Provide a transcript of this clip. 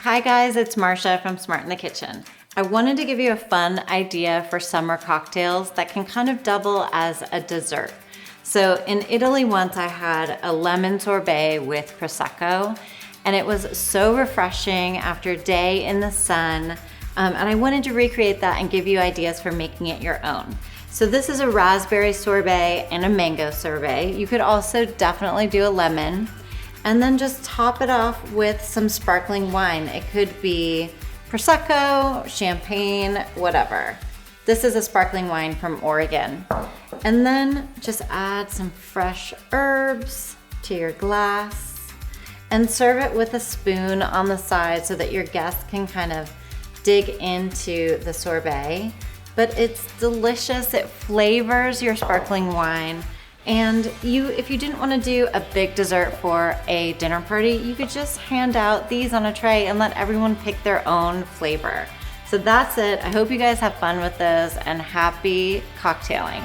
Hi guys, it's Marcia from Smart in the Kitchen. I wanted to give you a fun idea for summer cocktails that can kind of double as a dessert. So in Italy once I had a lemon sorbet with Prosecco, and it was so refreshing after a day in the sun, and I wanted to recreate that and give you ideas for making it your own. So this is a raspberry sorbet and a mango sorbet. You could also definitely do a lemon, and then just top it off with some sparkling wine. It could be Prosecco, champagne, whatever. This is a sparkling wine from Oregon. And then just add some fresh herbs to your glass and serve it with a spoon on the side so that your guests can kind of dig into the sorbet. But it's delicious, it flavors your sparkling wine. And if you didn't want to do a big dessert for a dinner party, you could just hand out these on a tray and let everyone pick their own flavor. So that's it. I hope you guys have fun with this and happy cocktailing.